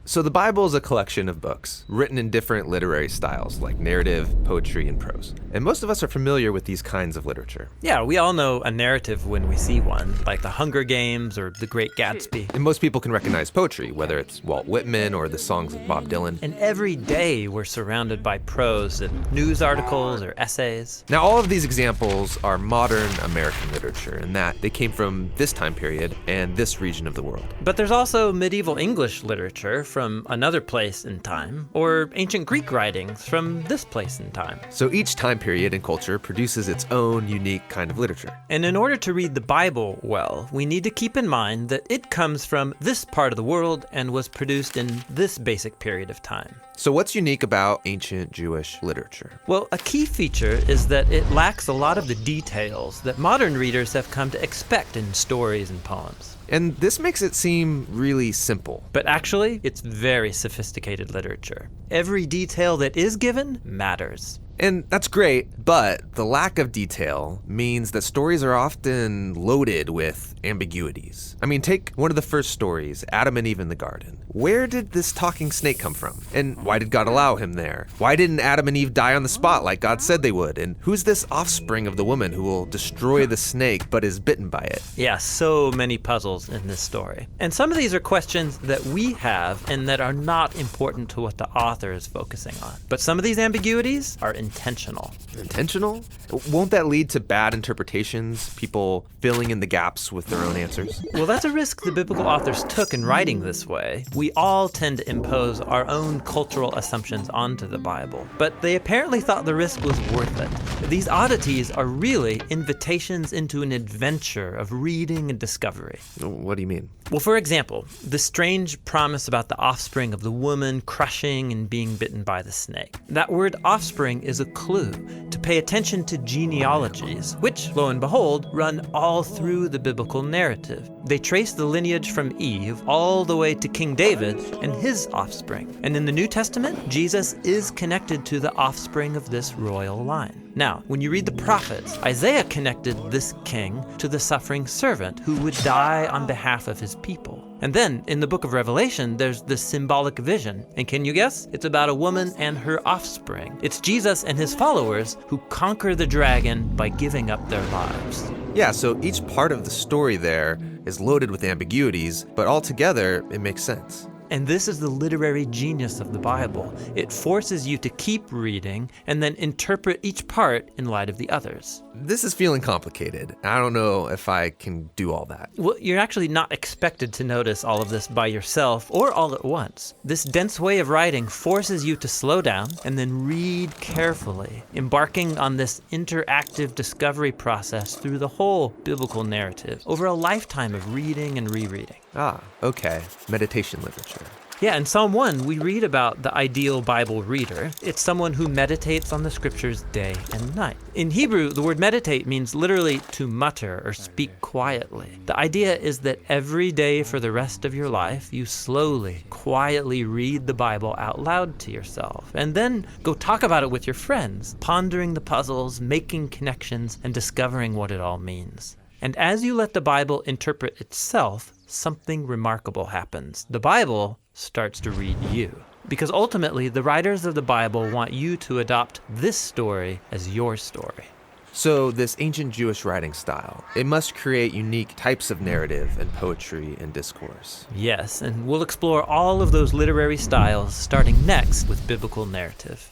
So the Bible is a collection of books written in different literary styles like narrative, poetry, and prose. And most of us are familiar with these kinds of literature. Yeah, we all know a narrative when we see one, like The Hunger Games or The Great Gatsby. And most people can recognize poetry, whether it's Walt Whitman or the songs of Bob Dylan. And every day we're surrounded by prose and news articles or essays. Now, all of these examples are modern American literature in that they came from this time period and this region of the world. But there's also medieval English literature from another place in time, or ancient Greek writings from this place in time. So each time period and culture produces its own unique kind of literature. And in order to read the Bible well, we need to keep in mind that it comes from this part of the world and was produced in this basic period of time. So what's unique about ancient Jewish literature? Well, a key feature is that it lacks a lot of the details that modern readers have come to expect in stories and poems. And this makes it seem really simple. But actually, it's very sophisticated literature. Every detail that is given matters. And that's great, but the lack of detail means that stories are often loaded with ambiguities. I mean, take one of the first stories, Adam and Eve in the garden. Where did this talking snake come from? And why did God allow him there? Why didn't Adam and Eve die on the spot like God said they would? And who's this offspring of the woman who will destroy the snake but is bitten by it? Yeah, so many puzzles in this story. And some of these are questions that we have and that are not important to what the author is focusing on. But some of these ambiguities are intentional. Intentional? Won't that lead to bad interpretations, people filling in the gaps with their own answers? Well, that's a risk the biblical authors took in writing this way. We all tend to impose our own cultural assumptions onto the Bible, but they apparently thought the risk was worth it. These oddities are really invitations into an adventure of reading and discovery. What do you mean? Well, for example, the strange promise about the offspring of the woman crushing and being bitten by the snake. That word offspring is a clue to pay attention to genealogies, which, lo and behold, run all through the biblical narrative. They trace the lineage from Eve all the way to King David and his offspring. And in the New Testament, Jesus is connected to the offspring of this royal line. Now, when you read the prophets, Isaiah connected this king to the suffering servant who would die on behalf of his people. And then, in the book of Revelation, there's this symbolic vision. And can you guess? It's about a woman and her offspring. It's Jesus and his followers who conquer the dragon by giving up their lives. Yeah, so each part of the story there is loaded with ambiguities, but altogether, it makes sense. And this is the literary genius of the Bible. It forces you to keep reading and then interpret each part in light of the others. This is feeling complicated. I don't know if I can do all that. Well, you're actually not expected to notice all of this by yourself or all at once. This dense way of writing forces you to slow down and then read carefully, embarking on this interactive discovery process through the whole biblical narrative over a lifetime of reading and rereading. Ah, okay. Meditation literature. Yeah, in Psalm 1, we read about the ideal Bible reader. It's someone who meditates on the scriptures day and night. In Hebrew, the word meditate means literally to mutter or speak quietly. The idea is that every day for the rest of your life, you slowly, quietly read the Bible out loud to yourself, and then go talk about it with your friends, pondering the puzzles, making connections, and discovering what it all means. And as you let the Bible interpret itself, something remarkable happens. The Bible starts to read you. Because ultimately, the writers of the Bible want you to adopt this story as your story. So this ancient Jewish writing style, it must create unique types of narrative and poetry and discourse. Yes, and we'll explore all of those literary styles starting next with biblical narrative.